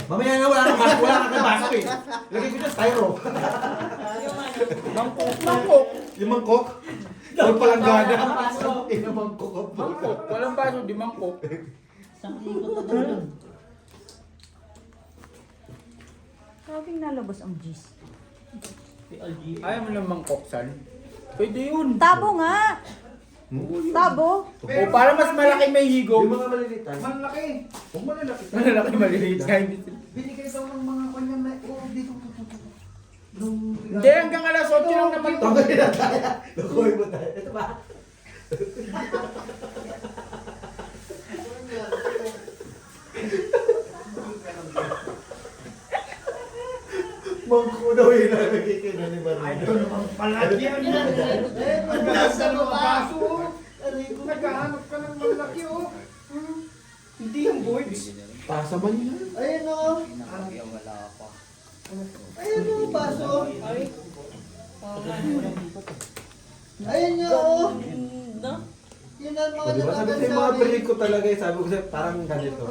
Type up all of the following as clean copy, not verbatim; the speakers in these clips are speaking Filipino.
Mamaya na wala kang baso eh. Lagay ko na styro. Mangkok. Yung mangkok. Yung palanggana. Baso. Yung mangkok. Mangkok. Walang baso, di mangkok. Isang ikot na daw yun. Sabing nalabas ang G's. Ayaw mo lang mangkok, San? Pwede yun. Tabo nga! Tabo? O para mas malaki may higop. Yung mga malilitan. Malaki. Huwag malalaki. Malaki maliliit. Binigay daw ng mga kanyang na, dito. Hindi, hanggang alas 8 lang naman ito. Tanggalin na tayo. Lukuhin mo tayo. Ito ba? Mangko daw yun na nagkikita ni Maria. Ito naman palagi yan. Madalas na mga baso. Naghahanap ka ng malaki oh. Hindi yung boys. Pasa man yun. Ayun oh. Ayun oh, baso. Ayun nyo oh. Yun ang mga Diba sabi ko yung mga pilig ko talaga eh. Sabi ko sa'yo parang ganito.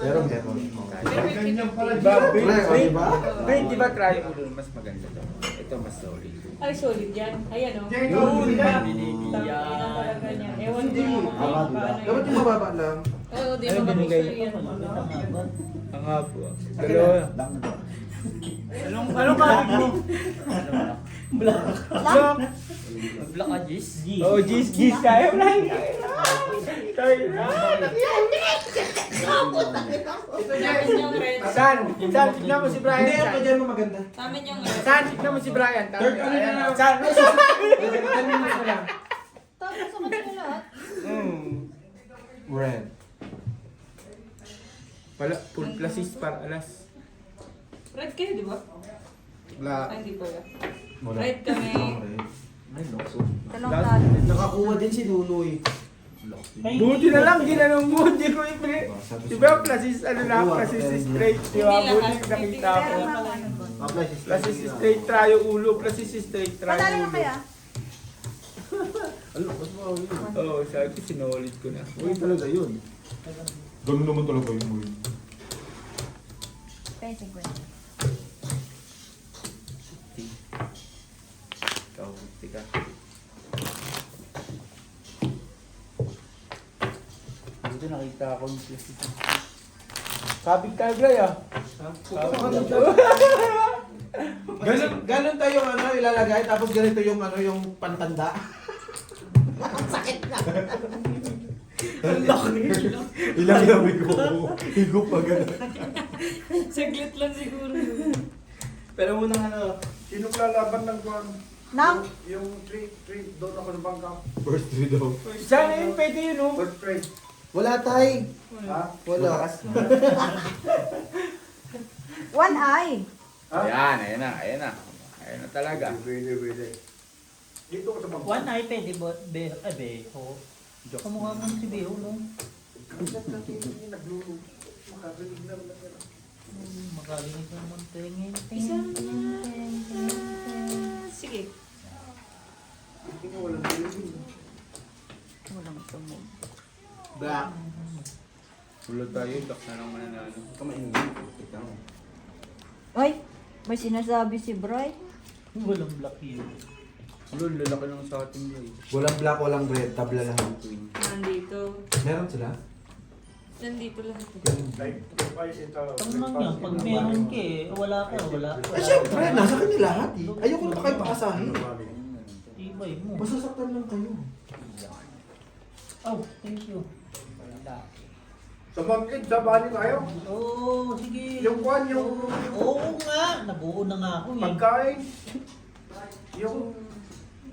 Pero meron. Ganyan pala Diba? Diba? Di ba try ulo mas maganda to? Ito mas solid. Ay, solid yan. Ayan o. Yun, Talaga niya. Ewan ko yung mga Dapat paano yung mababa lang. Oo, di Ano mga binigay? gusto yan. Ang habo. Dalawa. Anong kapit mo? Black. Black ka, Gis? Oh, Gis. Kaya mo na. Kaya na. Namin yung red. San, tignan mo si Brian. Hindi, ako dyan mo maganda. Namin yung red. San, tignan mo si Brian. Third ano na lang. San, Tapos sa kanila lahat. Red. Pala, full plasis para alas. Red kayo, di ba? Black. Ay, hindi pala. Wala. Red kami. Ay, nokso. Dalawang talo. Nakakuha din si Nunoy. Buti na lang, ginanong mo. Hindi ko ipili. Di ba, plasis, ano na, plasis straight. Di ba, Hindi buti lahat. nakita ko. Pero naman. Apply si Plasis straight, trayo ulo. Plasis straight, trayo Patalo na ulo. kaya? Ano, mas mawawin. Oo, sabi ko, sinulit ko na. Uy, talaga yun. Ganun naman talaga yung uy. Pencil ko. Ikaw, tika. Dito nakita ako yung plasis. Sabig tayo, Bray, ah. Ganun tayo yung ano, ilalagay, tapos ganito yung ano, yung pantanda. Ang sakit na. Ilang labi ko. Higo pa ganun. Saglit lang siguro. Pero muna ano, sino lalaban ng kwan? Nang? Yung 3 doon ako sa bangka. First three daw. Sana yun, pwede yun, oh. First trade. Wala tay. Ha? Wala. One eye. Ayan, ayan na. Ayan na talaga. Pwede. Dito ako sa bangka. One eye, pwede ba? Beho. Kamukha mo si Beho, no? Naglulu. Makarinig na lang yan. Magalinig naman tingin. Isa Sige. Hindi ko walang bilhin. Walang tumog. Black. Tulad tayo, dak na lang mananalo. Ay, may sinasabi si Bray. Walang black yun. Lul, lalaki lang sa ating boy. Walang black, walang red, tabla lang. Nandito. Meron sila? Nandito lahat. Like, price ito. Tanong yan, pag meron ka eh, wala ka, wala ka. Eh syempre, nasa kanila lahat eh. Ayoko na kayo pakasahin. Ibay mo. Masasaktan lang kayo. Oh, thank you. Sa market, sa bali tayo. Oh, sige. Yung kwan, yung Oo nga, nabuo na nga ako eh. pagkain. Yung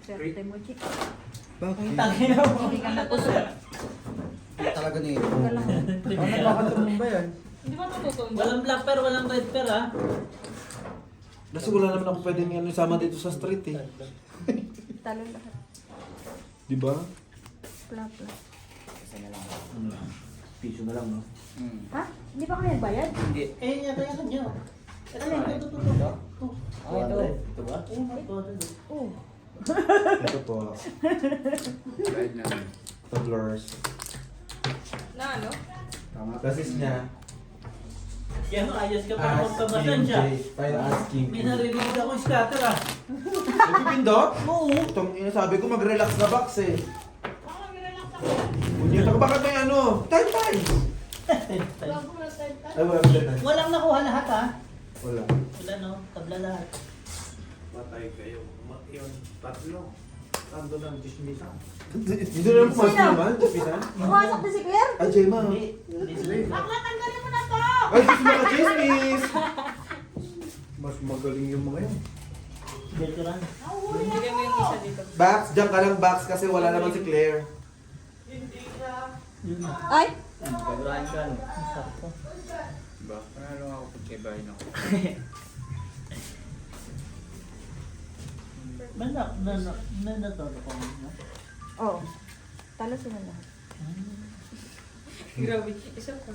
Swerte mo, Chick. Tangin na mo. Hindi ka nakusot. Talaga na yun. Ka lang. Nakakatulong ba yan? Di ba natutunan? Walang black per, walang red per ah. Kasi wala naman ako pwedeng ano, sama dito sa street eh. Talo lahat. Di ba? Pla, pla. Piso na lang, no? Ha? Hindi pa kayo nagbayad? Hindi. Eh, yata yan kanya. Ito. Ito ba? Oo. Ito po. Slide na. Tumblers. Na ano? Tama. Basis niya. Kaya ano, ayos ka para magpabatan siya. Tayo asking. May narinig ako yung scatter ah. Nagpipindot? Oo. Itong sabi ko mag-relax na box eh. Bunyot ako, bakit may ano? Time. Ay, wala na. Walang nakuha lahat ah. Wala. Wala no, tabla lahat. Patay kayo. Yun, tatlo. Ando ng dismisan. Hindi na lang pumasok naman, Japisan. Pumasok na si Claire. Ay, Jema. Hindi. Bakla, tanggalin mo na to! Ay, gusto mga chismis! Mas magaling yung mga yun. Veteran. Nahuhuli ako! Bigyan mo yung isa dito. Bax, dyan ka lang Bax kasi wala naman si Claire. Yun na. Ay! Ang sakto. Ba? Panalo ako pag kay bahay na ako. May natolo ko mo. Oo. Talo sila lahat. Grabe, isa pa.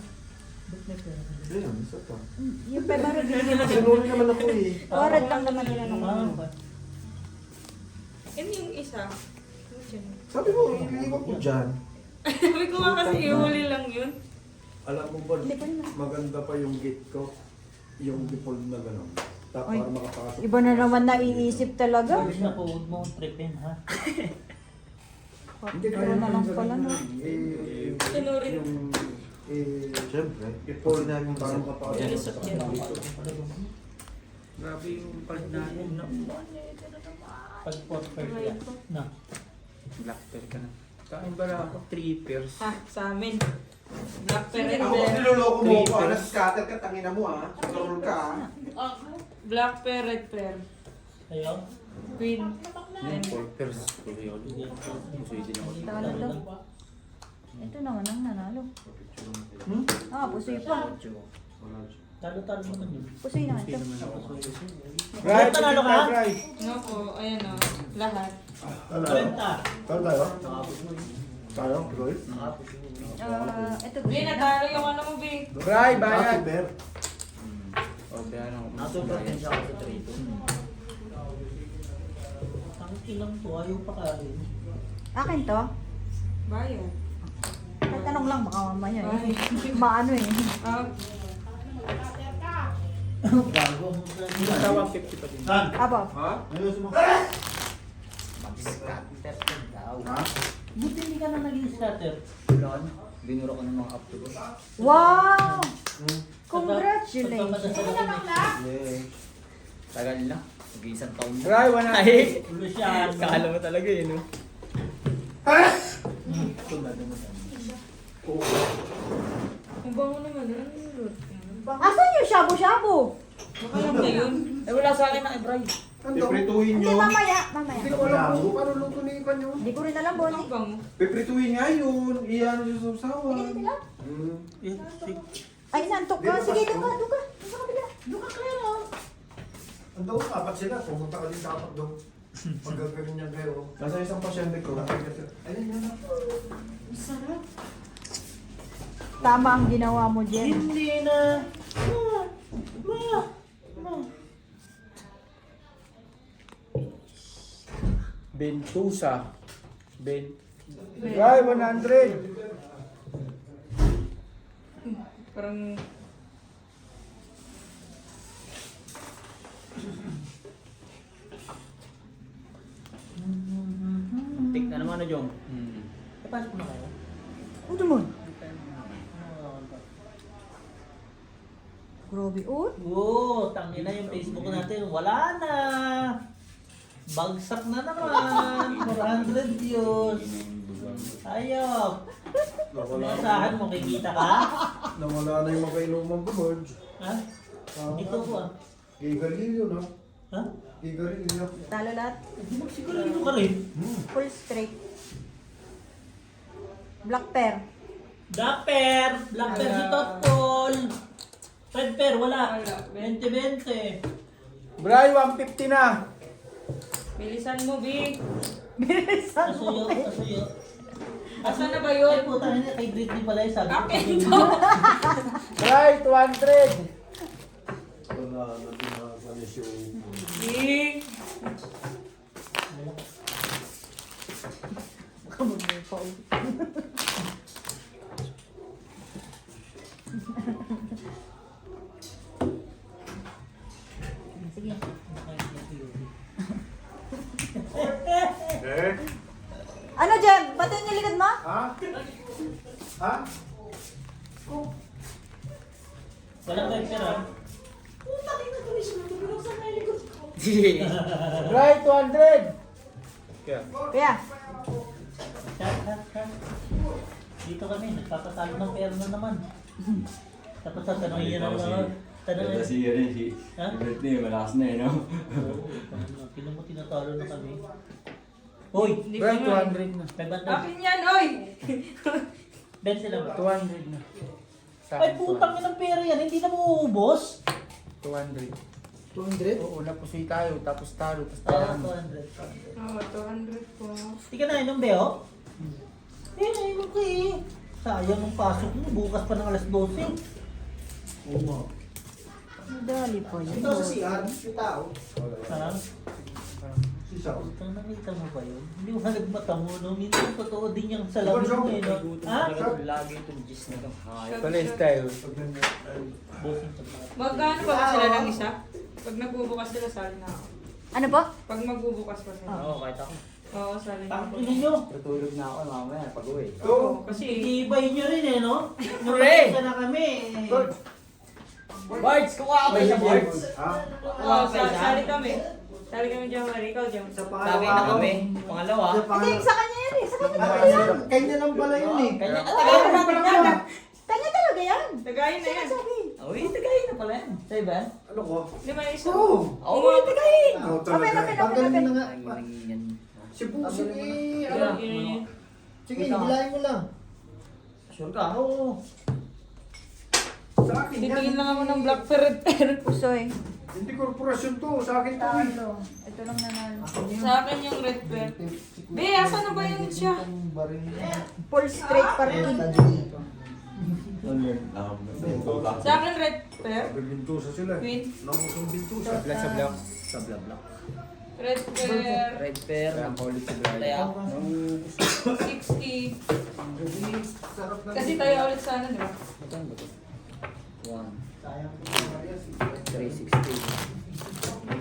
Ba't may pera? Ayun, isa pa. Yung February din. Sinuri naman ako eh. Orad lang naman nila nung Yan yung isa. Ano dyan? Sabi mo, iliwan ko dyan. Sabi ko nga kasi ihuli lang yun. Alam mo ba, Hindi pa rin. maganda pa yung gate ko. Yung default na gano'n. Tapos Ay, para makapasok. Iba na naman naiisip talaga. Sabi na po, huwag mong tripin ha. Pero na lang pala no. Tinurin. Yung, Siyempre. default Kasi namin para kasi- makapasok. Jalusot yan. Grabe yung pag natin na. Pag first yan. Na. Black pear ka na. Kain ba na ako? 3 pairs. Ha, sa amin. Black pepper Ako kasi niloloko mo ko, scatter ka, tangina mo ah. Roll ka ah. Black pepper, red pepper. Ayaw. Green. Yung 4 pairs. Kuya yun. Pusoy din ako. Talo daw. Ito naman ang nanalo. Hmm? Ah, pusoy pa. Talo-talo naman yun. Pusoy naman ito. Right, tanalo ka? No po, ayan o. Lahat. 30. Tayo tayo? Tayo? Roy? Ito Bi, natalo yung ano mo, Bi. Bray, bayad! Bear. O, bayan ako. Nasuportin siya ako sa trito. Ang ilang to, ayaw pa kain. Akin to. Bayan. Tatanong lang baka mamaya Ay. eh. Maano eh. Gago. Nasa 150 pa din. Aba. Ha? Ayos mo. Mag-scatter ka daw. Ha? Buti hindi ka na naging scatter. Binuro ko ng mga up to date. Wow! Hmm. Congratulations. Yeah. Tagal na. Mag-iisang taon na. Bray, 100! Luciano. Kala mo talaga yun, no? Ang bango naman. Ano yung root? Asan yung shabu-shabu? Baka lang na yun. Eh wala sa akin na Bray. Piprituhin Hindi, nyo. mamaya. Hindi ko alam kung paano luto ni Ivan yun. Hindi ko rin alam, Ang Bonnie. bango. Piprituhin nga yun. Iyan nyo sa usawan. Sige, lang. Hmm. Ay, nantok ka. Sige, doon ka. Doon ka. Doon ka kabila. Doon ka, Claire, oh. Ang daw, apat sila. Pumunta ka din sa apat daw. Pag gagawin niya kayo. Nasa isang pasyente ko. Ayun yun. Sarap. Tama ang ginawa mo, Jen. Hindi na. Bentusa. Bray, 100! Parang... Tik na naman na, Jong. Kapasok na kayo? Ano mo? Grabe, oh. Oo, tangina yung Facebook natin. Wala na. Bagsak na naman. 400 views. Ayop. Masahan mo, kikita ka? Nawala na yung magkainuman ko, Lord. Ha? Ito ko ah. Kay Galileo, no? Ha? Kay Galileo. Talo lahat. Hindi magsigurado ka rin. Full straight. Black pear. Dapper! Blackper si Totol! Red Pear, wala. Wala. 20-20. Bray, 150 na! Bilisan mo, Bi. Bilisan mo. Asuyo, asuyo. Asan na ba Ay, yun? puta, hindi kay Britney pala yung sabi ko. Akin to. Bray, 200! Wala na tinasanis yung... Bi. Baka magmupa ulit. Ha? Walang red pair ah. Right, 200! Kuya. Chat. Dito kami, nagpapatalo ng pair na naman. Tapos tatanungin niya na lang. Tanungin. Si Ha? Britney, malakas na eh, no? Pilang mo tinatalo na kami. Hoy! Hindi Right, ko nga. 200 na. May banda. Akin yan, oy! 20 lang ba? 200 na. Sa Ay akin, putang ina ng pera yan, hindi na mo uubos. 200. 200? Oo, napusoy tayo, tapos talo, tapos Ah, talo. 200. Oo, 200 po. Hindi ka na inom, Beo? Nainom ko eh. Sayang ang pasok mo, bukas pa ng alas 12. Dali po yun. Ito sa CR, yung tao. Ha? Sisaw. Putang nakita mo ba yun? Hindi mo halagmata mo, no? Minsan totoo din yung salamin mo eh, no? Ha? Lagi itong gis na itong hayop. Tuloy tayo. Bossing sa mga. Magkano pa ba sila ng isa? Pag nagbubukas sila, sali na ako. Ano po? Pag magbubukas pa sila. Oo, kahit ako. Oo, sali na ako. Tangin nyo. Tutulog na ako mamaya pag uwi. Oo, kasi... Iibayin nyo rin eh, no? Napakita na kami. Bards, kuha ka ba siya, Bards? Oo, sali kami. Sali kami dyan, Marie. Ikaw dyan. Lagi na kami. Pangalawa. Hindi, sa kanya yan eh. Sa kanya talaga yan. Kanya lang pala yun eh. Kanya Kanya talaga yan. Tagayin na yan. Sabi. Uy, tagayin na pala yan. Sa iba? Ano ko? Di ba isa? Oo, uy, tagayin! Open. Tanggalin na nga. Nangingan. Si Busing eh. Ano? Sige, hilahin mo lang. Sure ka? Oo. Sa akin yan. Titingin lang ako ng black ferret. Pusoy. Hindi korporasyon to. Sa akin to. eh. Talo. Ito lang nanalo. Sa akin yung red pair. Be, asan na ba yun siya? Full straight pa rin. Sa akin red pair. Bintusa sila. Queen. Namusong bintusa. Black sa block. Sa bla bla. Red pair. Red pair. Kaya ang paulit si Brian. Kaya. 60. Sarap na. Kasi tayo ulit sa ano, di ba? Ito ba ito? 1, Sayang. 360.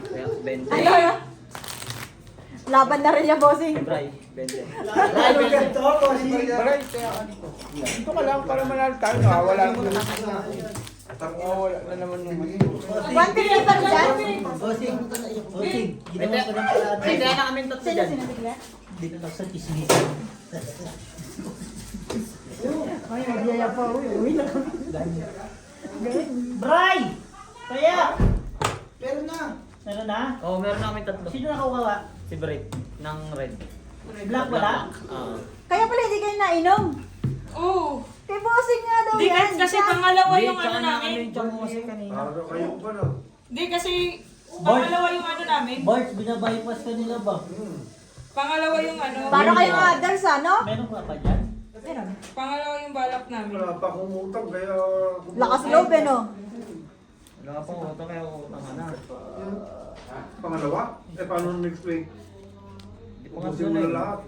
Kaya 20. Ano? Laban na rin yung bossing. Bray, 20. Lalo ganito ako. Baray, kaya ka dito. Dito ka lang para manalo tayo. Wala na naman yung 150 pa dyan. Bossing. Bossing. Ginawa ko ng paraan. Ay, kaya na kami tatlo Sino dyan. sinabigla? Dito na sa chismisan. Ay, magyaya pa. Uy na kami. Bray! Kaya! Pero na. Meron na? Oo, meron na kami tatlo. Sino nakukawa? Si Brick, ng red. Black wala? Ah. Kaya pala hindi kayo nainom. Oo. Kay bossing nga daw Di yan. kasi pangalawa Wait, yung ano tsaka na namin. yung tiyan mo kasi kanina. Para kayo ba na? Di kasi pangalawa yung ano namin. Bart, binabypass ka nila ba? Pangalawa yung ano. Para kayong others, ano? Meron ka pa dyan? Meron. Pangalawa yung balak namin. Wala pa akong utang kaya... Lakas loob eh, no? Wala pa ko, ito kaya ako na. Pangalawa? Eh, paano next week? Di pa Ubusin mo na lahat.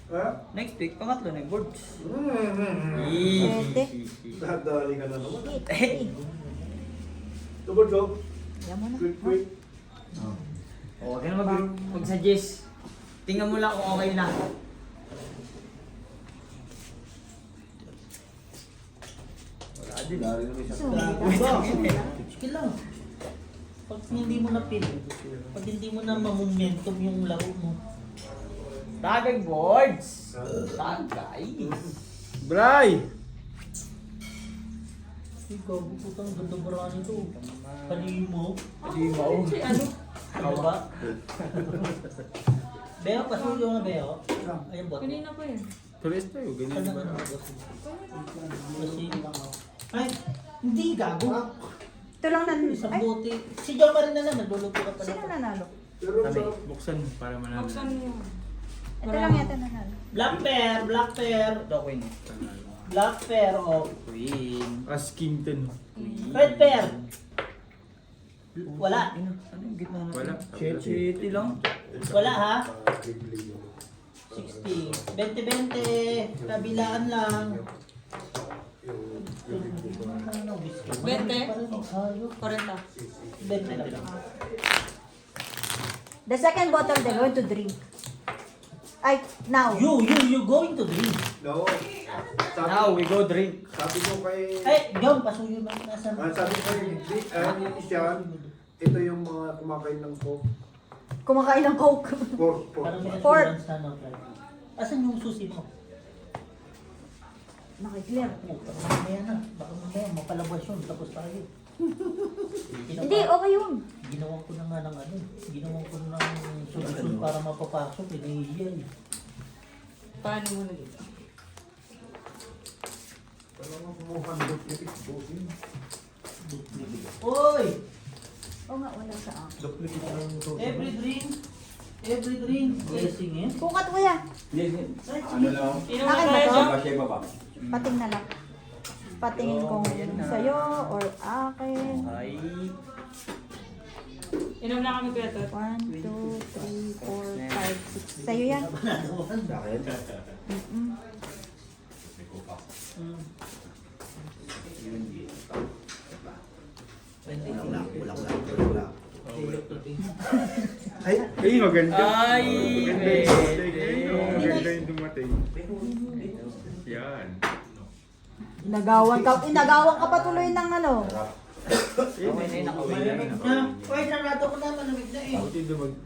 Ha? Next week, pangatlo na yung boards. Pwede. Dadali ka na naman. Sige. Tubod, Joe. Yan mo na. Quick, quick. O, huwag ka na mag-suggest. Tingnan mo lang kung okay na. Wala din. Sige lang. Pag hindi mo na pin, pag hindi mo na mamomentum yung laro mo. Tagay boards! Tagay! Bray! Ikaw, putang ganda bara nito. Kalimo. Halimaw. Si ano? Ano ba? Beo, pasuyo na Beo. Ayun ba? Kanina pa yun. Tuloy tayo, Ano ganyan na ba? Kasi, ay, hindi gago. Ito lang nan... Isang Ay, bote. Si John Marin na lang, nagluluto ka pala. sino nanalo? Pero Kami, sa... buksan para manalo. Buksan mo. Ito lang yata nanalo. Black pair, black pair. Ito, Queen. Black pair, oh. Queen. Askington. Red pair. Wala. Ano yung gitna natin? Wala. Chetty lang. Wala ha? 60. 20-20. Kabilaan lang. 20? 40. 20 lang. The second bottle they're going to drink. Ay, now. You going to drink. No. Now we go drink. Sabi ko kay... Ay, John, pasuyo na nasa. sabi ko kay ni siya, ito yung mga kumakain ng coke. Kumakain ng Coke. Pork. Parang may Pork. assurance na no. Asan yung susi mo? Nakiklear. Baka mamaya na. Baka mamaya mapalabas yun. Tapos tayo. Hindi, okay yun. Ginawa ko na nga ng ano. Ginawa ko na ng solusyon para mapapasok. Hinihiya eh. Paano mo nag Talagang kumuha ng duplicate bossing. Oy! Oo nga, wala sa akin. Duplicate ng Every drink, blessing eh. Kukat kuya. Inom na Akin ba tayo, to? Pating na lang. Patingin kung sa'yo or akin. Ay. Inom na kami kuya to. 1, 2, 3, 4, 5, 6. Sa'yo yan. Mm-mm. Ay, maganda. Ay, Maganda yung dumating. Yan. Inagawan ka pa tuloy ng ano. Okay na yun, nakawin na. Uy, sarado ko na. Malamig na eh.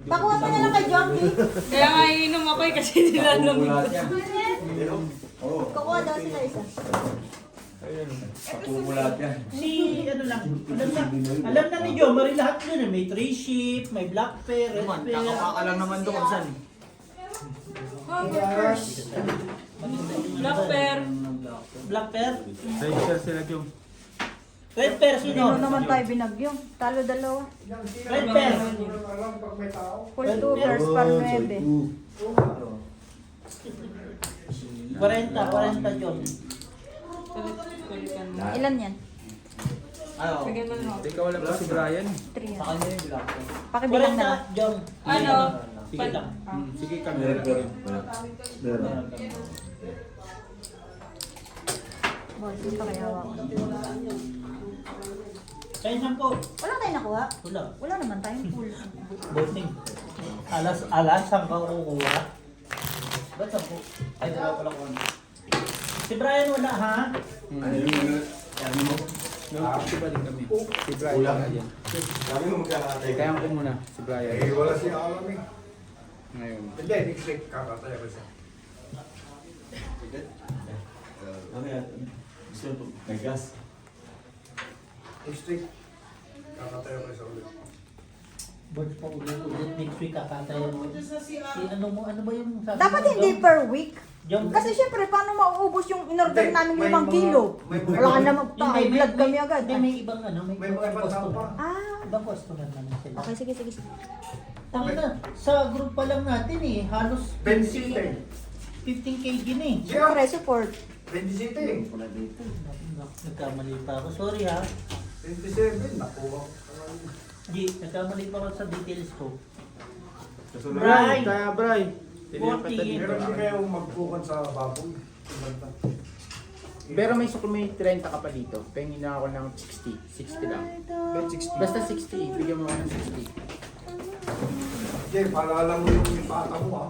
Pakuha mo na lang kay Jockey. Kaya nga inom ako eh kasi nilalamig. Kukuha daw sila isa. Si ano lang. Alam na ni Jo, Marie lahat yun eh. May 3 sheep, may black pear, red Naman, pear. kakapaka lang naman doon kung saan. Black pear. Black pear. Sa sila yung Red pear Sino sino? naman tayo binagyong? Talo dalawa. Red pear. Alam pag may tao. Full 2 girls par 9. 40 John. Ilan yan? Ano? Bigyan mo na. Ikaw wala pa si Brian. 3 yan. Sa kanya yung black. Pakibilang na lang. 40 John. Ano? Sige lang. Sige kami. Boss, ito kaya hawak. Kayo saan po? Wala tayong nakuha. Wala. Wala naman tayong full. Boting. Alas ang kukuha. Ba't saan po? Ay, dalawa pa lang ko. Si Brian wala ha? Si Brian kami. Si Brian. Ayan. Kaya ko muna. Si Brian. Eh, wala siya alam eh. Ngayon. Hindi, next week kakataya ko siya. Next week, kakataya ko siya ulit. Birds pa ulit next week kakatayan mo. Ano mo? Ano ba yung sabi Dapat mo, hindi John? per week. John, Kasi syempre, paano mauubos yung in-order Hindi, namin may 5 mga- kilo? may mga- Wala ka naman Hindi, blood kami agad. Hindi, may ibang ano, may May ibang mga ibang tao customer. pa. Ah, Ibang customer naman sila. okay, sige, sige. Tangin na, sa group pa lang natin eh, halos 27. 15 kg na eh. Siyempre, support. 27. Nagkamali pa ako, sorry ha. 27, nakuha ko. Di, nagkamali pa ako sa details ko. Brian. Kaya Brian. 40. Meron din kayo magkukan sa baboy. Pero may sukul may 30 ka pa dito. Pengin na ako ng 60. 60 lang. Basta 60. Bigyan mo ako ng 60. Jay, paalala mo yung bata mo ah.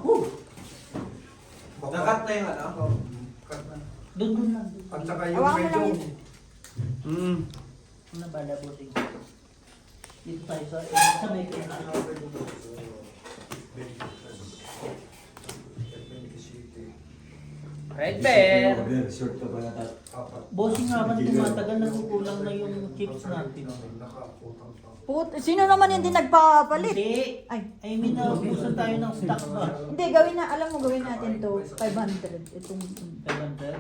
Nakat na yung ano? Cut na. Doon lang. At saka yung Hawakan mo medyo... lang Ano ba, laboting? Dito tayo sa may Red bear. Apat. bossing naman tumatagal, nagkukulang na yung chips natin. Nakaputang pa. Sino naman yung di nagpapalit? Hindi. Ay, I mean, naubusan tayo ng stock ba? hindi, gawin na, alam mo, gawin natin to 500. Itong, 500?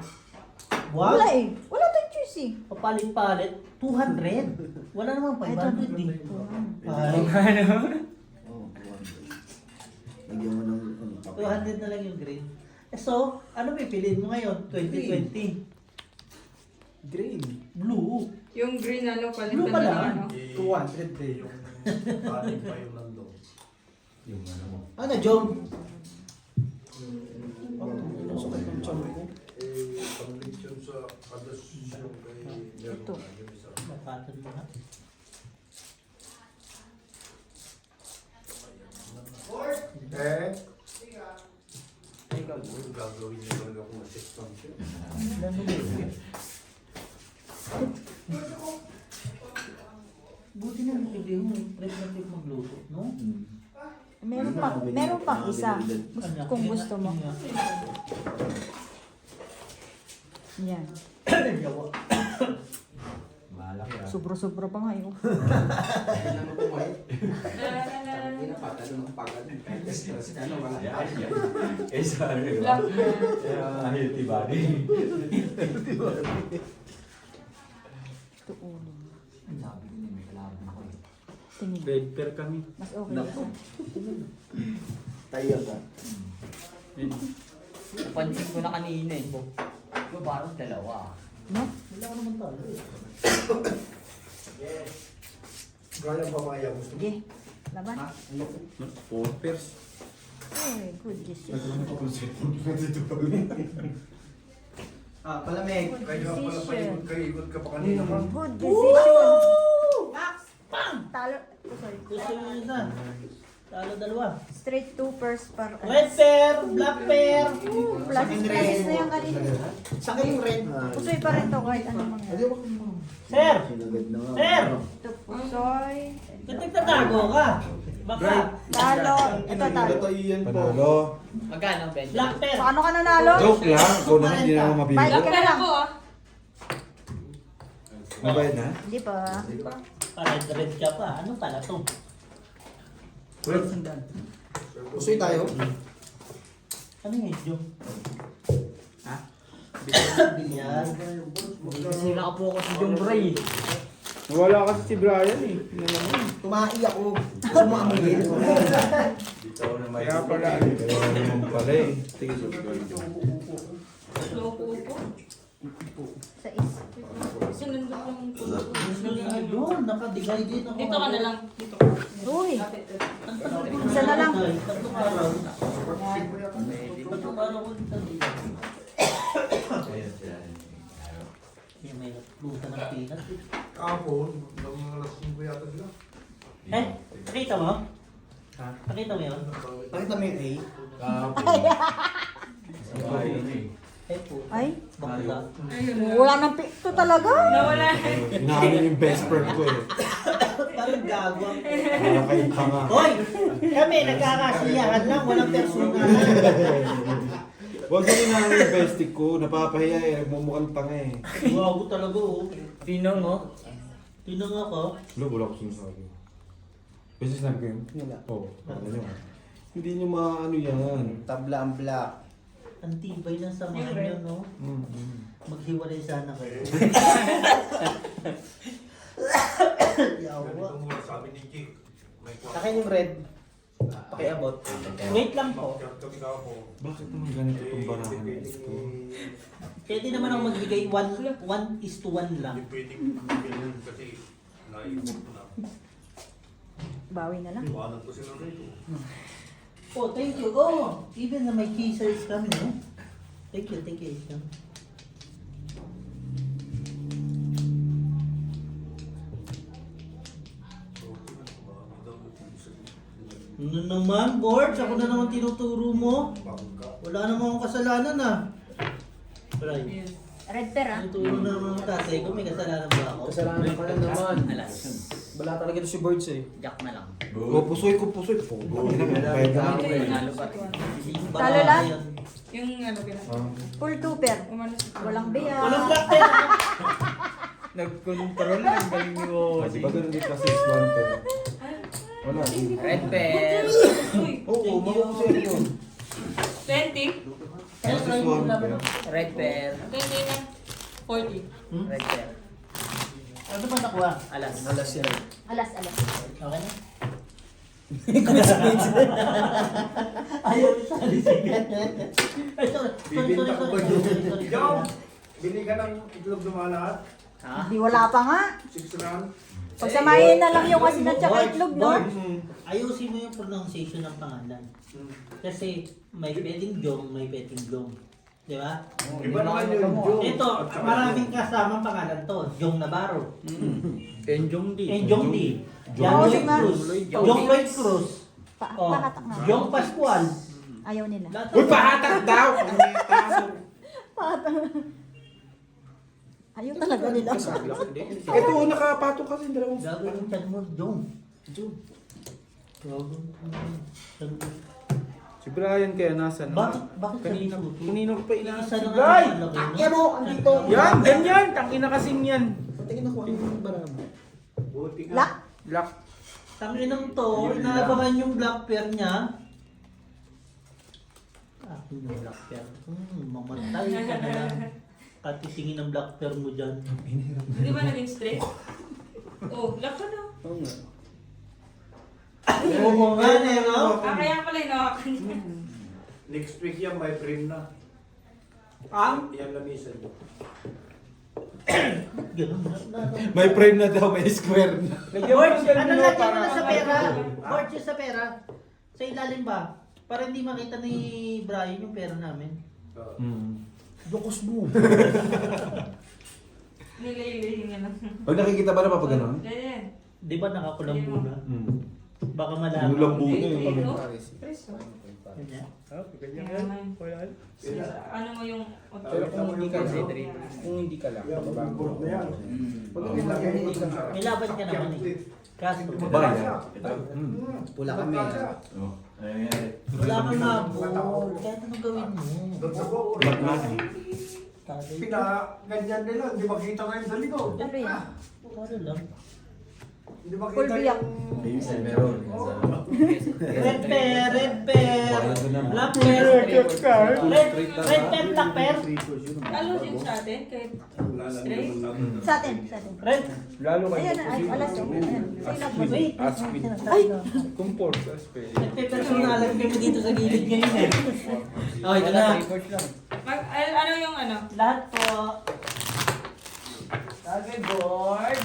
wala What? eh. Wala tayong choice eh. Papalit-palit? 200? Wala namang 500 eh. Ay, Lagyan mo ng 200 na lang yung green. So, ano pipiliin mo ngayon? 2020? Green. Blue. Yung green ano, Blue palitan pala. ng ano. 200 eh yung anim pa yung nandun. Ano, John? Eh, pang-lechon sa kadas yung kay... Ito. Mapatan mo na. Eh, Buti na nagbibiho mo. Prep na trip magluto, no? Meron pang isa. Kung gusto mo. Yan. Malaki ah. Sobra-sobra pa nga yun. Kailan mo kumain? Hindi na patalo ng pagod. Kasi ano, wala. Eh, sorry. Black Healthy body. Ito ulo. Sabi ko may kalaban ako eh. Tingin. Red pair kami. Mas okay isa. Tayo ka. Napansin ko na kanina eh. Yung parang dalawa. No? Wala ko naman talo eh. Gaya mamaya gusto Sige. Laban. 4 pairs. Ay, good decision. Palamig. Kaya pala paikot ka pa kanina pa. Good decision. Talo. Sorry. Gusto nyo isa. Talo dalawa. Straight 2 pairs par. Red pair, black pair. Plus na yung kanina. Sa akin yung red. Pusoy pa rin to kahit anong mangyari. Sir! Sinagad na nga. Sir! Ito pusoy. Nagtatago ka. Baka. Talo. Ito talo. Panalo. Magkano, Ben? Black pair. So ano ka nanalo? Joke lang. Ikaw naman hindi na ako mabili. Bayad ka na lang. ako ah. Mabayad na? Hindi pa. Red ka pa. Ano pala to? Pusoy tayo. Ano yung medyo? Ha? Bilyan. Kasi nakapokus si Jong Bray. Nawala kasi si Brian eh. Yun naman. Tumai ako. Sumamigil. Dito ako na may... Kaya pala. Kaya naman pala eh. Sige, Loko ko. Sa is. Sinundot yung puso ko. Doon, nakadigay din ako. Dito ka na lang. Dito. Uy. Isa na lang. Tatlong araw. Tatlong araw ko dito. Ayan siya. Yung may luta ng peanut. Kahapon, mga alas 5 yata sila. Eh, nakita mo? Ha? Nakita mo yun? Pakita mo yung A. Sabay yun eh. Eh po. Ay. Bakla. Wala nang ito talaga. Nawala. Hinahanap yung best friend ko eh. Parang gago. Para kayong tanga. Hoy! Kami, nagkakasiyahan lang. Walang personalan. Huwag ka hinahanap yung bestie ko. Napapahiya eh. Nagmumukhang tanga eh. Gago talaga oh. Tinong mo? Tinong ako. Wala, wala ko sinasabi. Kasi sinabi ko yun? Wala. Oo. Ano nyo? Hindi nyo maano yan. Tabla ang black. Ang tibay ng samahan nyo, no? Maghiwalay sana kayo. Yawa. Ganito mo sabi ni Jake. May Sa akin yung red. Pakiabot. Wait lang po. kami kahapon. Bakit naman ganito itong barahan ito? Pwede naman ako magbigay 1:1 lang. Hindi pwedeng ganyan kasi naibot ko na. Bawi na lang. Iwanan ko sila rito. Oh, thank you. Oh, even na may kissers kami, no? Thank you, Asian. Ano naman, Board? Ako na naman tinuturo mo. Wala naman akong kasalanan ah. Right. Red pair ah. Tinuturo na naman ang tatay ko. May kasalanan ba ako? Kasalanan ka na naman. Alas. Wala talaga ito si Birds eh. Jack na lang. O, pusoy ko, pusoy. Pogo. Bayad na ako eh. Nanalo pa. Talo lang? Yung ano pina. Full 2 pair. Umano si Walang biya. Walang black pair. Nag-control ng galing ni Di ba ganun din kasi is one pair? Wala. Red pair. Uy, Oo, makukusay yun. 20. This is one pair. Red pair. 20 na. 40. Red pair. Ano ba nakuha? Alas. Alas yan. Alas. Okay na? Ayaw ni Sally sige. Ay, sorry. Bibinta ko ba yun? Sorry. Jom! Bili ka ng itlog lumalahat. Ha? Di wala pa nga. 6 rand. Pagsamahin na lang yung asin at saka Board, itlog, no? Board, ayusin mo yung pronunciation ng pangalan. Kasi may pwedeng Jong, may pwedeng Glong. Di ba? Iba naman yung Jom. Ito, maraming kasamang pangalan to. Jong Navarro. Enjong di. And Jong D. Oo, Jong sige nga. Cruz. Jong Lloyd Cruz. Oh. Pahatak nga. Jong Pascual. Ayaw nila. Lahat Uy, ng- pahatak daw! Pahatak. Ayaw talaga nila. Ito, nakapatong kasi yung dalawang. Gago yung chan mo, Jong. Gago. Si Brian kaya nasa na. Bakit Kanina, sa isuto? kanina ko pa Isa inaasig. na Guy! nga lang, Takya mo! Andito! Yan, ganyan! Tangina kasing yan. Tingin ako ano yung barama. Buti nga. Lock. Lock. Tanginang to, inaabangan yung black pair niya. Akin yung black pair. Mamatay ka na lang. Katitingin ng black pair mo dyan. Hindi ba naging straight? Oh, lock ka na. Oo nga. Oo nga, no? Kaya pala yung nakakan. Next week yan, may frame na. Yan lamisan mo. Ganun na. May frame na daw, may square na. Lagyan mo George, ng ano ganun lagyan mo para- na sa pera? George, yung sa pera. Sa ilalim ba? Para hindi makita ni Brian yung pera namin. Lukos mo. Nililihin niya lang. Pag nakikita ba na pa ganon? Ganyan. Di ba nakakulambo na? Baka malaman. Yung lambo na Eh, yun. no? Preso. Ganyan. Ganyan Kaya yan. naman. Wala. Ano mo yung... Pero kung hindi ka kung hindi ka lang, Burot na yan. Pag hindi ka May laban ka naman eh. Kaso, Bayan. Pula kami. Oh, ayan. wala kang nabol. Kahit anong gawin mo. Doon sa buo. Tagay. Pinaganyan nila, hindi makita ngayon sa likod. Ano yan? Ano lang. Hindi makita Full biyak. Minsan meron. Red pair, red pair. Black pair. Gift card. Red pair, black pair. Lalo din sa atin, kahit straight. Sa atin, sa atin. Red. Lalo kayo. Ayun, ay, alas. Ayan. Say lang mo. Wait. Aspen. Ay! Kumpor sa Aspen. Nagpe-personalan kami dito sa gilid ngayon eh. Oh, ito na. Ano yung ano? Lahat po. Okay, board.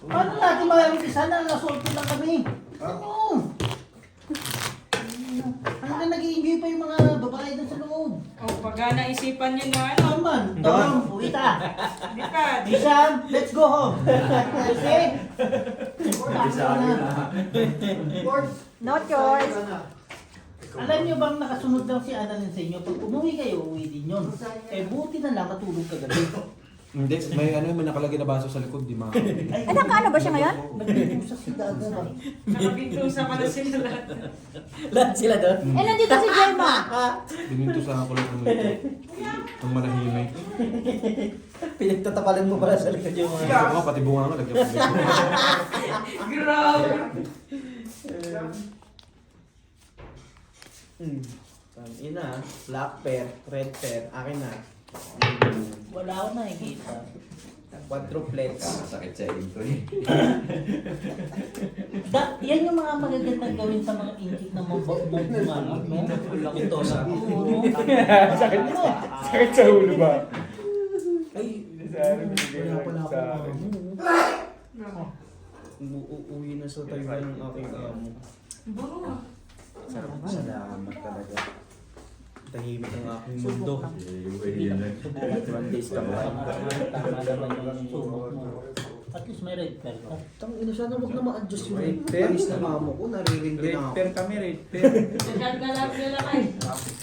Paano natin maumpisa na? Nasolve lang kami. Ano? Hanggang nag-i-enjoy pa yung mga babae doon sa loob. Oh, pagka naisipan nyo na ano. Naman. Tom, uwita. Di ka. Isam, let's go home. Okay? No choice. Alam niyo bang nakasunod lang si Annalyn sa inyo? Pag umuwi kayo, uwi din yun. Eh buti na lang katulog ka gabi. Hindi, may nakalagay na baso sa likod, di ma. Ay, nakaano ba siya ngayon? Nagpupusak si Gaga ba? Nakapintusa pala sila lahat. Lahat sila doon? Eh, nandito si Gemma. Dininto sa kulot ng likod. Ang manahimik. Pinagtatapalan mo pala sa likod yung mga... Ito nga, pati bunga nga, lagyan ko. Grabe. Ina, black pair, red pair, akin na. Wala akong nakikita. Quadruplets. Sakit sa ito eh. Yan yung mga magagandang gawin sa mga inchik na mabumangot, no? Ito sa Sakit. Sakit sa ulo ba? Ay, Wala wala pala ako. Uuwi na sa Taiwan ng aking amo. Buro. Salamat talaga. Tahimik ang aking mundo. One days ka pa. Tama naman yung sumok mo. At least may red pair ka. Tang ina, sana wag na ma-adjust yung Red pair? panis na mamo ko, naririndi Red na ako. pair kami, red pair. Shot na lang nila kay.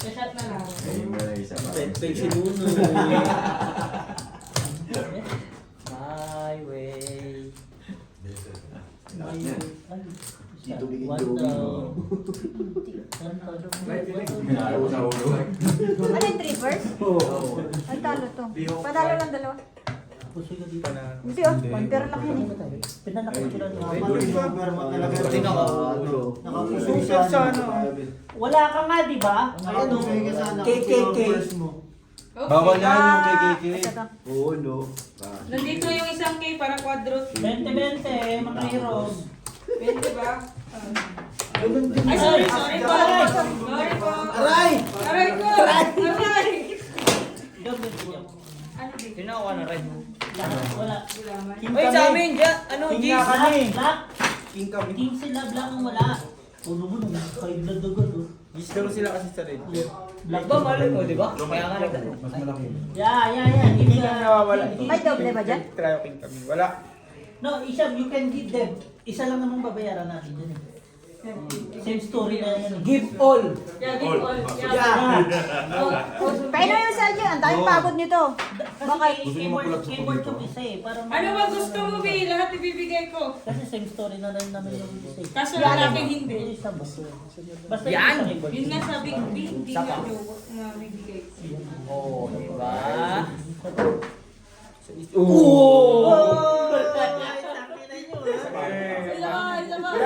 Shot na lang. Ayun na isa pa. Red pair si Nuno. My way. My way. Dito bigyan One yung- down. Nalo sa ulo. Ano yung trippers? Ay, talo to. Panalo lang dalawa. Pusoy ka dito. Hindi oh, one pair lang yun eh. Pinanakit ko lang nga. Pati Nakapuso Puso sa ano? Wala ka nga, di ba? Ayan o. KKK. Bawal yan yung KKK. Ito to. Oo, no. Nandito yung isang K para quadrot. 20-20, mga heroes. Pwede ba? Ay, sorry po. Sorry po. Aray! Aray ko! Aray! Ano dito? Kinuha na rin. Wala. Gulaman. Uy, sa amin, ano, King G? nga kami. Black. King kami. King sila, black ang wala. Puno mo nung high blood agad oh. Gis daw sila kasi sa red pair. Black Ba, malay mo, di ba? Kaya nga nagdala. Mas malaki. Yeah. Hindi kami nawawala. May doble ba dyan? Try king kami. Wala. No, Isham, you can give them. Isa lang namang babayaran natin dyan eh. Same story na yan. Give all. Yeah, give all. Yeah. Painom yung Sergio, ang daming pagod nito. Bakit? Keyboard yung isa eh. Parang Ano ba gusto mo, Bi? Lahat ibibigay ko. Kasi same story na rin namin yung isa eh. Kaso lalaking hindi. Isa ba? Basta Yan! yung keyboard. Yun nga sabi ko, Bi, hindi nga na bibigay. Oh, di ba?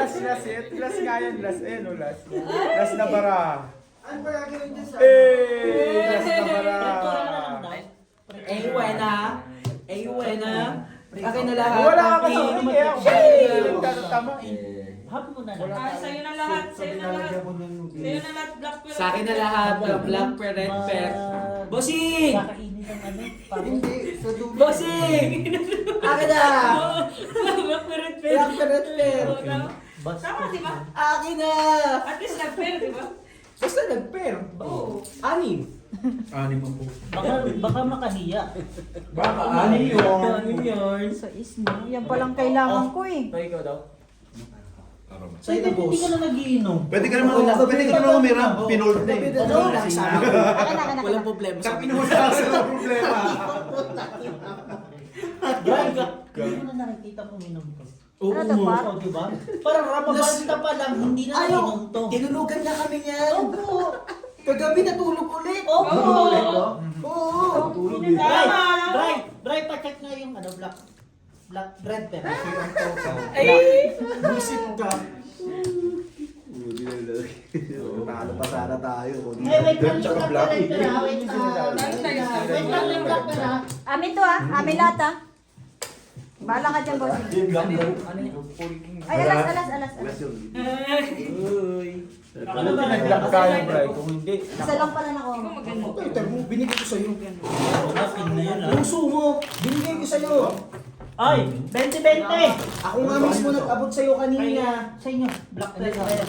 Last nga yan, last last. Last na bara. Ano ba gagawin dyan sa... Last na bara. buena. Buena. Akin na lahat. Wala ka kasi Akin. kaya ako. Tama. Happy mo na lang. Ah, sa'yo na lahat, sa'yo na lahat. Sa'yo na lahat, Black Pearl. Sa akin na lahat. Black per, red per. Bossing! Kakainin ng ano. Hindi, sa dulo. Bossing! Akin na! Black Pearl, red pearl. Black per, red per. Oo, tama. Basta. Tama, di ba? Akin na! At least nag-pair, di ba? Basta nag-pair. Oo. Anim. Anim ang po. Baka makahiya. Baka anim yun. Anim yun. Sa is mo. Yan palang kailangan ko eh. Ikaw daw. Sa'yo na hindi ka na nagiinom. Pwede ka naman umiram. Pinold na eh. Akin na. Walang problema sa akin. Pinuha sa problema. Drive ka. Hindi mo na nakikita kung minom ko. Ano to ba? Oo, diba? Parang ramabanta pa lang, hindi na nainom to. Tinulugan na kami niyan. Opo. Kagabi natulog ulit. Opo. Oo. Drive, pa-check nga yung ano, black red pepper. Ay! Busit ka. Talo pa sana tayo. Wait lang yung black pepper ha. Wait lang yung black pepper ha. Amin to ah. Amin lahat ah. Bahala ka dyan, boss. Ay, alas. Ano ba nag-lock tayo, bro? Kung hindi, Isa lang pala na ako. Ikaw maganda. Ito mo, binigay ko sa'yo. Napin na yun ha. Puso mo, binigay ko sa'yo. Ay, 20-20. Ako nga mismo nag-abot sa'yo kanina. Sa inyo, black pepper.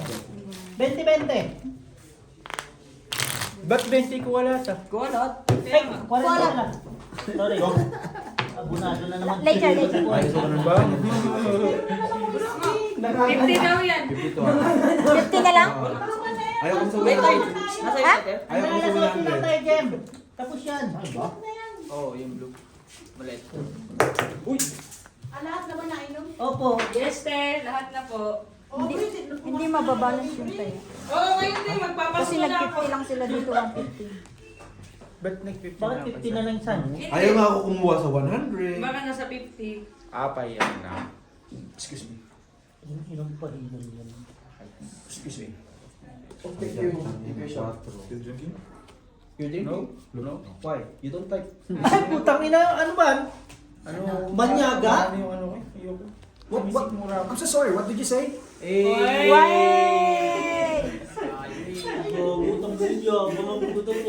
20-20. ba't 20 ko wala sa? Kulot. Hey, 40 na. Sorry. Abunado na naman. Later. Ba? 50 daw yan. 50 na lang? Ayaw ko sa Wait, wait. 100. Nasa Ha? iyo, Ayaw ko sa Lang 100. tayo, Jem. Tapos yan. Oo, yung blue. Malit. Lahat naman nainom? Opo. Yes, te. Lahat na po. Hindi mababalance yung tayo. Oo, ngayon din. Kasi Magpapasko na ako. nag-50 lang sila dito, 150. Ba't nag-50 Bakit 50 na lang san? Ayaw nga ako kumuha sa 100. Baka nasa 50. Yan na. Excuse me. Inom pa rin yan. Excuse me. Oh, take your shot. Still drinking? You're drinking? No. Why? You don't like... Ay, putang ina. Ano ba? Ano? Banyaga? Ano yung ano ko? Ayoko. What? I'm so sorry, what did you say? Wait! Butang ganyan. Mga butang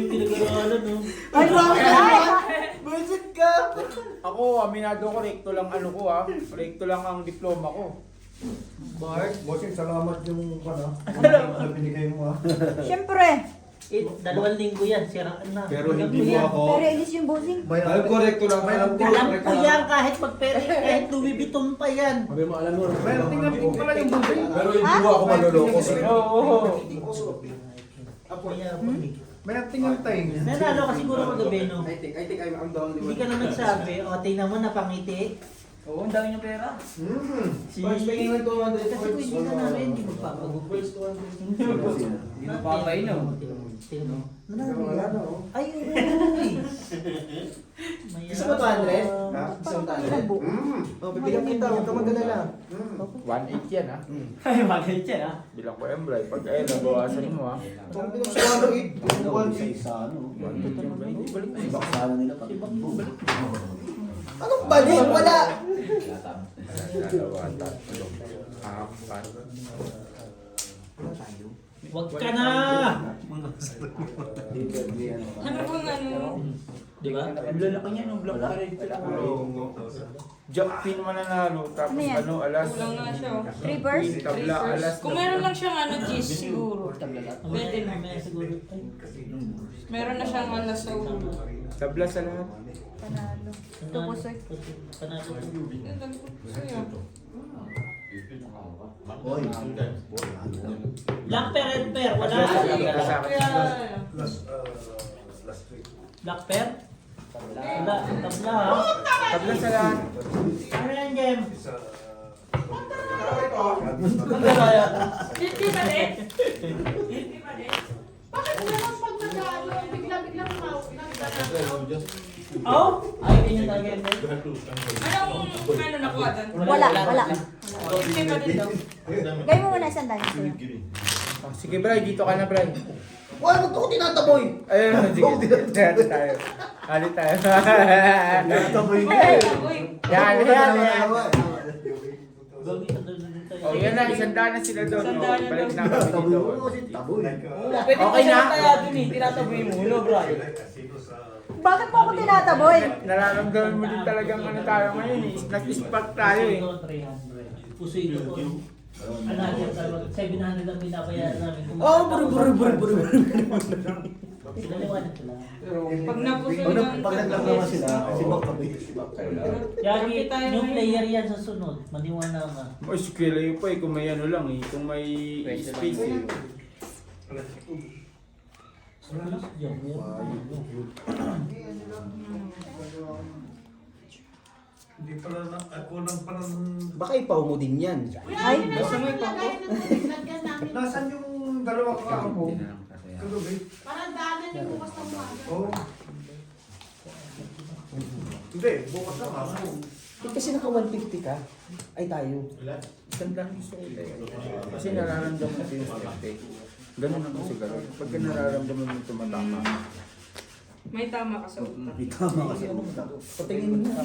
pinag-aralan, no? Ay, Bullshit ka! Ako, aminado ko, rekto lang ano ko ah. Rekto lang ang diploma ko. Bart? Bossing, salamat yung binigay mo Siyempre. 2 linggo yan. Siraan na. Pero hindi mo ako. Pero inis yung bossing. Alam ko, recto lang. Alam ko, Alam recto ko lang. yan kahit kahit Louis Vuitton pa yan. Sabi mo, alam mo. Pero tingnan ko pala yung building. Pero hindi mo ako maluloko. Oo. Kaya, May tingnan tayo. nanalo ka siguro kagabi, no? I think I'm the only Hindi ka na nagsabi. O, tingnan mo, napangiti. Oo, ang dami niyong pera. Si... Kasi kung hindi na namin, hindi magpapagupo. Hindi mo papainom. Tingnan mo. Wala na, oh. Ay, uy! Gusto mo 200? Ha? Isang talo. Nagbo. Oh, bibigyan kita, huwag ka mag-alala. 1.8 yan ah. Ay, bagay siya, ha? Bilang ko Emblay. Pag nabawasan mo ah. Kung pinagsuwalo eh, buwan eh. Anong balik? Wala! Dalawa, tatlo, apat. Wag ka na! Ano pong ano? Di ba? Lalaki niya nung black pa rin pala. Jack pin mananalo. Tapos Ano yan? ano, alas. Kulang nga siya. oh. Reverse? Tabla, alas. Kung meron lang siyang ano, G's siguro. Pwede na. Mamaya siguro. Ay, Meron na siyang alas sa ulo. Tabla sa lahat. Panalo. Ito po, sir. panalo. Yan, dami ko sa'yo. Boy. Black pair, red pair. Wala. Black pair? Wala. Tabla ha. Tabla sa lahat. Ano yan, Jem? 50 pa din? 50 pa din? Bakit naman pag nag-ano, bigla-bigla kumawag? Oh? Ay, ganyan talaga yun. Anong nakuha doon? Wala. 50 pa din daw. Gawin mo muna isang dahil sa'yo. Oh, sige, Bray, dito ka na, Bray. Wala, ba't ako tinataboy? Ayun, sige. Dito tayo. Halit tayo. Tinataboy ka eh. Yan. Gawin sa doon tayo. Oh, yan na, isang daan na sila doon. Oh, Isang daan na balik na Tinataboy kami dito. mo kasi taboy. Pwede Okay okay na? na? Kaya dun eh, tinataboy mo. Hello, Brian. Bakit mo ako tinataboy? Nararamdaman mo din talagang ano tayo ngayon eh. Nag-spark tayo eh. Puso ito, 300. Puso ito. Ano natin, 700 ang binabayaran namin. Oh, buri. Pinaliwanag ko lang. Pag napuso Pag naglaklawa sila, kasi magtaboy. Yagi, Kapit tayo new ngayon. player yan sa sunod. Maniwala ka. Oh, sikila yun pa eh. Kung may ano lang eh. Kung may space eh. Hindi pala na, ako lang parang... Baka ipaw mo din yan. Ay, Basta mo ipako. Nasaan yung dalawa kakaapo? Kagabi? Parang daanan yung bukas ng umaga. Oo. Hindi, bukas na nga. Kasi naka 150 ka. Ay tayo. Isang daan gusto ko tayo. Kasi nararamdaman ko yung step eh. Ganun ang kasi ganun. Pagka nararamdaman mo tumatama. May tama ka sa utak. Tama kasi ano mo tayo. Patingin mo na.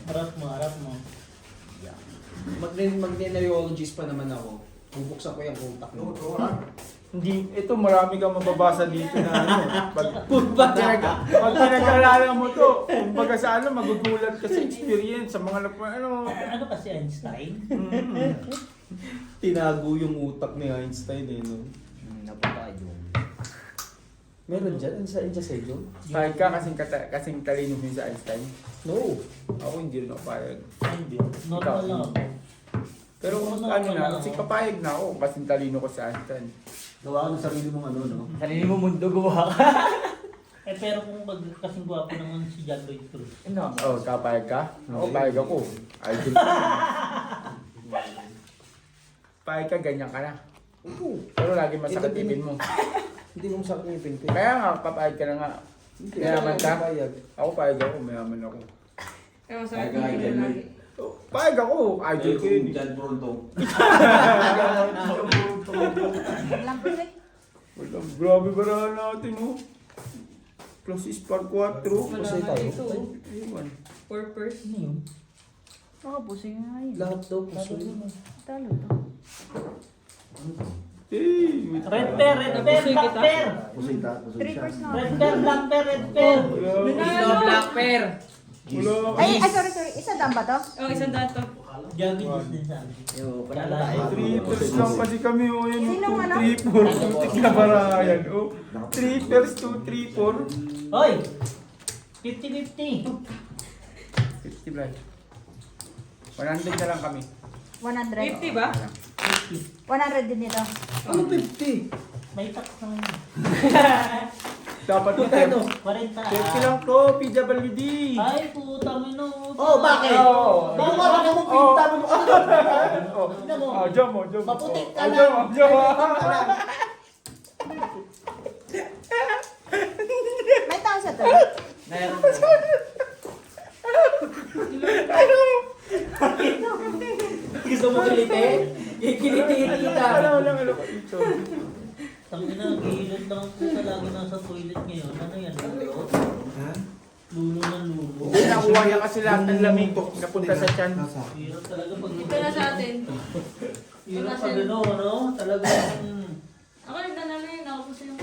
Harap mo. Magne-neurologist pa naman ako. Bubuksan ko yung utak mo. Hindi, ito marami kang mababasa dito na ano. Pag pinag-alala mo to, kumbaga sa ano, magugulat ka sa experience, sa mga ano. Ano kasi Einstein? Tinago yung utak ni Einstein eh, no? Napunta kayo. Meron dyan? Ano sa sa'yo? Pahig ka kasing talino mo sa Einstein. No. Ako hindi rin ako pahig. Hindi. Normal lang ako. Pero Ano na, kasi papayag na ako kasing talino ko sa Einstein. Gawa ka ng sarili mong ano, no? Sarili mo mundo gumawa ka. Eh pero kung kasing gwapo naman si John Lloyd Cruz. Ano? Oh, kapayag ka? Ako pahig ako. Idol ko. Pahig ka, ganyan ka na. Oo. Pero lagi masakit ipin mo. Hindi mo sakit yung pinto. Kaya nga, papayag ka na nga. Mayaman ka? Payag. Ako pahig ako, mayaman ako. Kaya sa akin lagi. Oh, pahig ako, idol ko yun. Diyan pronto. lang po eh. Walang grabe barahan natin oh. Plus is par 4. Wala Kasi nga tayo. dito. Ayun. Purpose. Ano yun? Nakapusin nga yun. Lahat daw puso. Talo to. Hey, Red pair, black pair. Pusita. 3 first na. Red pair, black pair, red pair. Ito, black pair. wala. Ay, sorry. Isa daan ba to? Oh, isang dato. Jogging din sa amin. Yo, Wala panalo tayo. 3 pairs lang kasi kami oh. Yan Sinong ano? 2, 3, 4. Putik na barahan oh. 3 pairs, 2, 3, 4. Hoy! 50-50. 50 blind. 100 na lang kami. 100. 50 ba? 100 din ito. Ano 50? May tax naman. Dapat Magkano? 40. 50 lang to, PWD. Ay, putang ino. Oh, bakit? Oo. Bakit ka mong pinta mo? Oh, jam mo. Maputik ka Oh, lang. jam mo. May tao sa to. Meron. Gusto mo kiliti? Ikiliti kita. Wala ko ito. Tangina, gilid lang po talaga nasa toilet ngayon. Ano yan? Lulo? Lulo na lulo. Nakuha niya kasi lahat ng lamig ko. Napunta sa tiyan. Hirap talaga pag Ito na sa atin. Hirap pag ano? Talagang... Ako nagdala yun. Ako po yung...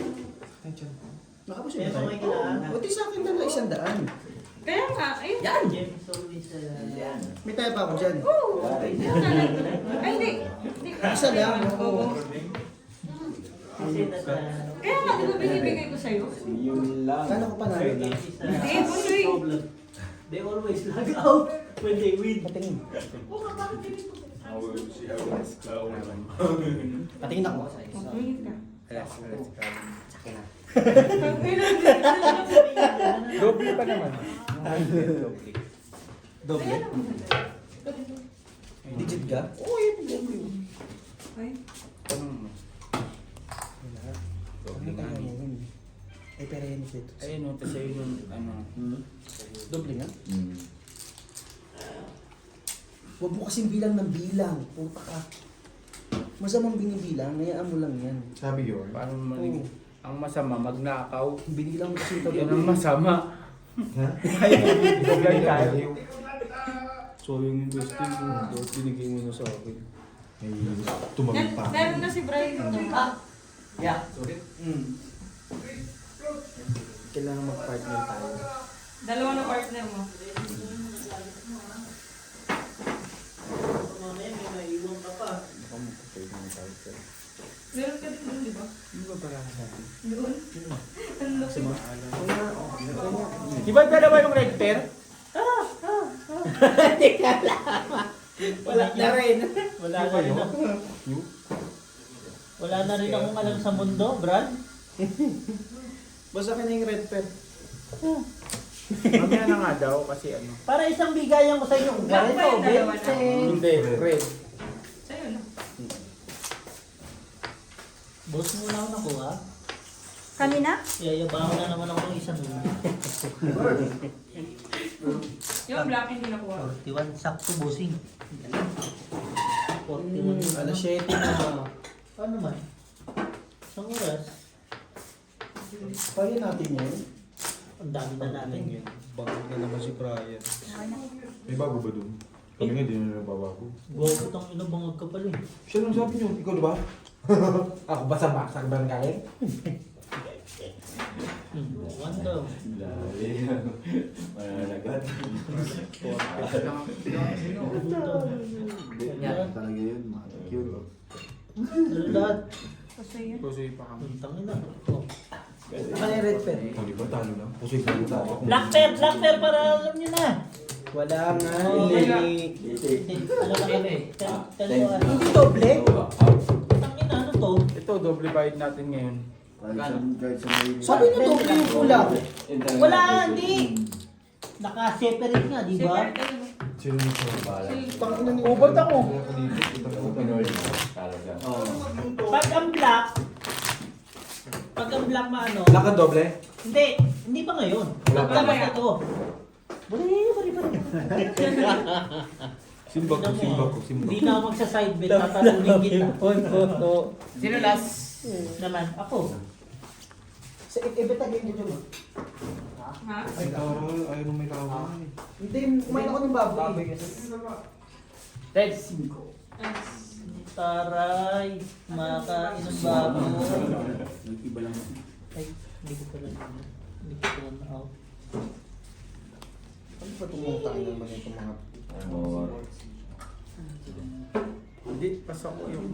Nakapos Kaya yun pa may tayo. kailangan. Buti sa akin na 100. Kaya nga, ayun. Yan. James always... May tayo pa ako dyan. Oo. Yun na lang. Ay, hindi. Hindi. Isa lang. Oo. Kasi nasa... Kaya nga, di ba binibigay ko sa'yo? Yun lang. Kala ko pa namin na. Hindi, Hindi, Busoy. They always lag out. Pwede, win. Patingin. Oo nga, bakit ganito? Patingin ako. Tumingin ka. Doble pa naman. Doble. Digit ka? Oo, yun. Doble. Ay, Doble ka. Ay, pero yan dito. Ayun, tapos ayun yung ano. Doble nga. Mm. Huwag mo kasing bilang ng bilang. Puta ka. Masamang binibilang, ngayaan mo lang yan. Sabi yun. Parang maling. Ang masama, magnakaw. Binilang mo kasi Yan ang masama. Ha? Bigay tayo. So yung investing ko, binigay mo na sa akin. May tumawid pa. meron na si Brian. Yeah. Kailangan mag-partner tayo. Dalawa na partner mo. Mamaya may maiwan ka pa. Meron ka din doon, di ba? Ano ba pala sabi? Doon. Ang laki. Di ba dalawa yung red pair? Wala na rin. Wala na rin ako. Wala na rin akong alam sa mundo, Brad. Basta ka na yung red pen. Mamaya na nga daw kasi ano. Para isang bigayan ko sa inyo. Black pa yung dalawa na. Hindi, red. Sa'yo na. Boss mo na ako nakuha. Kanina? Yayabangan na naman ako ng isang Yung black hindi nakuha. 41 sakto, bossing. 41. Alas 7 na. Ano man? Isang oras. Kaya natin yan. Ang dami na natin. Bakit na naman si Brian? May bago ba dun? Kami nga, di na nababago. Gawag ang inabangag ka pala eh. Siya nang sabi niyo, ikaw diba? Ako ba sa baksak ba ang galing? One daw. Lalim. Mananagat. Yan. Talaga yun, cute. Ano lahat? Kasi yun. Pusoy pa kami. Ang tangin na. Oh. Ano yung red pen? O, di ba? Talo na. Pusoy talo tayo. Black pair para alam nyo na. Wala nga. Oh, Hindi. Ano na kami? Dalawa. Hindi doble. Tangin na, ano to? Ito, doble bayad natin ngayon. Sabi niyo doble yung pula. Wala, hindi. Naka-separate nga, di ba? Sino yung siya? Tangina niyo. Ubot ako. Talaga. Pag ang black maano, Lakad doble? hindi pa ngayon. Wala pa. Pagkamas na to. Bari. Simbak ko, simbak ko, simbak Hindi ko. na ako magsa-side bet, tatalunin kita. Sino last? Naman, ako. Sa ibetagin niyo dyan. Ha? Ay, tawag. Ayaw nung may tawag. Hindi, kumain ako ng baboy. Ted. Taray, makain ng baboy. Ay, hindi ko pala out. Ano ba tumutang naman itong mga... Hindi, pasok ko yung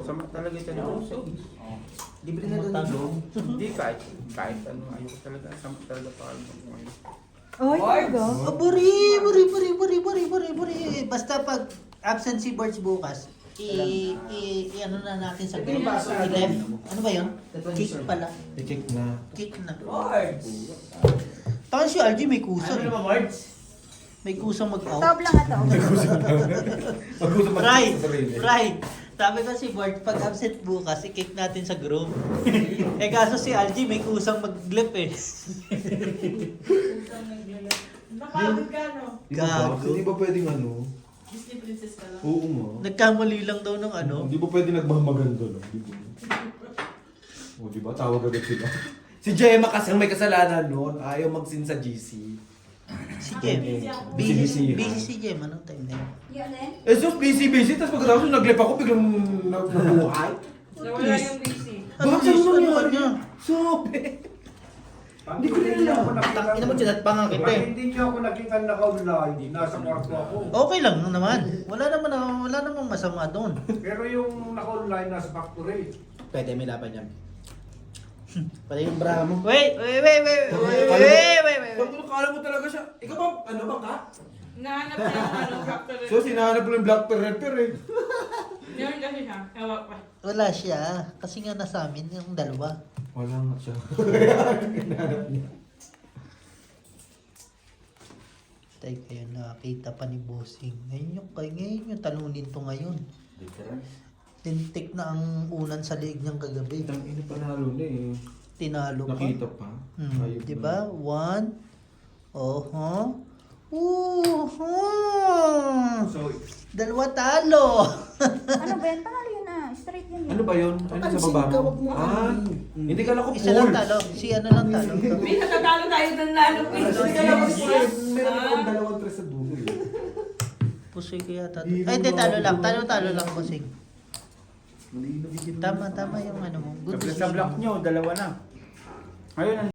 sama talaga ito na puso. Libre na doon. Hindi, kahit ano, ayoko talaga. Sama talaga pa ako ngayon. Oy, talaga? Buri. Basta pag absent si Birds bukas, ano na natin sa group. I-left. Ano ba yun? Kick pala. I-kick na. Kick na. Words. Taka si Algie may kusang. Ano ba words? May kusang mag-out. Stop lang ito. Right. Sabi ko si Bart, pag absent bukas, i-kick natin sa group. Kaso si Algie may kusang mag-glip eh. Nakagod ka, no? Gago. Hindi ba pwedeng ano? Disney princess ka lang. Oo nga. Nagkamali lang daw ng ano. Hindi ba pwede nagmamaganda lang? Di ba? O, di ba? Tawag agad sila. Si Gemma kasi ang may kasalanan noon. Ayaw mag-sin sa GC. Si Jem. Busy. Busy si Jem. Anong time na yun? Yan eh. Eh, so busy. Tapos pagkatapos naglip ako, biglang nabuhay. Nawala yung busy. Ano Bakit gusto naman niya? Sobe. Hindi ko rin alam. Ina mo chinat pa nga kita eh. Hindi niyo ako nakita naka-online. Nasa kwarto ako. Okay lang naman. Wala namang masama doon. Pero yung naka-online nasa factory. Pwede, may laban yan. Pala yung bra mo. Wait. Kala mo talaga siya. Ikaw ba, ano ba ka? Nahanap niya yung ano, factory. So, sinahanap mo yung black perreper eh. Yun kasi siya. Ewan pa. Wala siya. Kasi nga nasa amin yung dalawa. Wala nga siya. Hinahanap niya. Tayo kayo nakakita pa ni Bossing. Ngayon yung talunin to ngayon. Tintik na ang unan sa liig niyang kagabi. Ang ina panalo na eh. Tinalo pa. Nakita pa. Ayun na. Diba? 1. Oho. So, Dalawa talo. Ano ba yan? Panalo yun na. Straight yan. ano ba yun? Ano sa baba mo? Hindi ka lang ko Isa lang talo. Si ano lang talo. May natatalo tayo ng lalo. Hindi ka lang meron akong dalawang tres sa dulo eh. Pusoy ko yata. Ay, hindi, talo lang. Talo lang, Bossing. Tama yung ano mo. Good Sa block nyo, dalawa na. Ngayon,